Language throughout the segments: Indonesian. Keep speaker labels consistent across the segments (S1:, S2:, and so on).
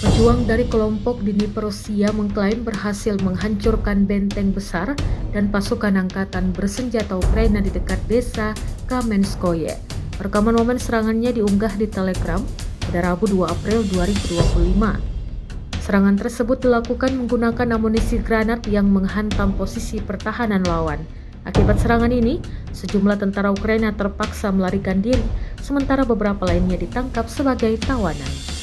S1: Pejuang dari kelompok Dnepr Rusia mengklaim berhasil menghancurkan benteng besar dan pasukan Angkatan Bersenjata Ukraina di dekat desa Kamenskoye. Rekaman momen serangannya diunggah di Telegram pada Rabu 2 April 2025. Serangan tersebut dilakukan menggunakan amunisi granat yang menghantam posisi pertahanan lawan. Akibat serangan ini, sejumlah tentara Ukraina terpaksa melarikan diri, sementara beberapa lainnya ditangkap sebagai tawanan.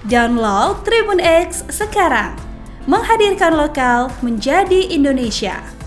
S2: Download Tribun X sekarang, menghadirkan lokal menjadi Indonesia.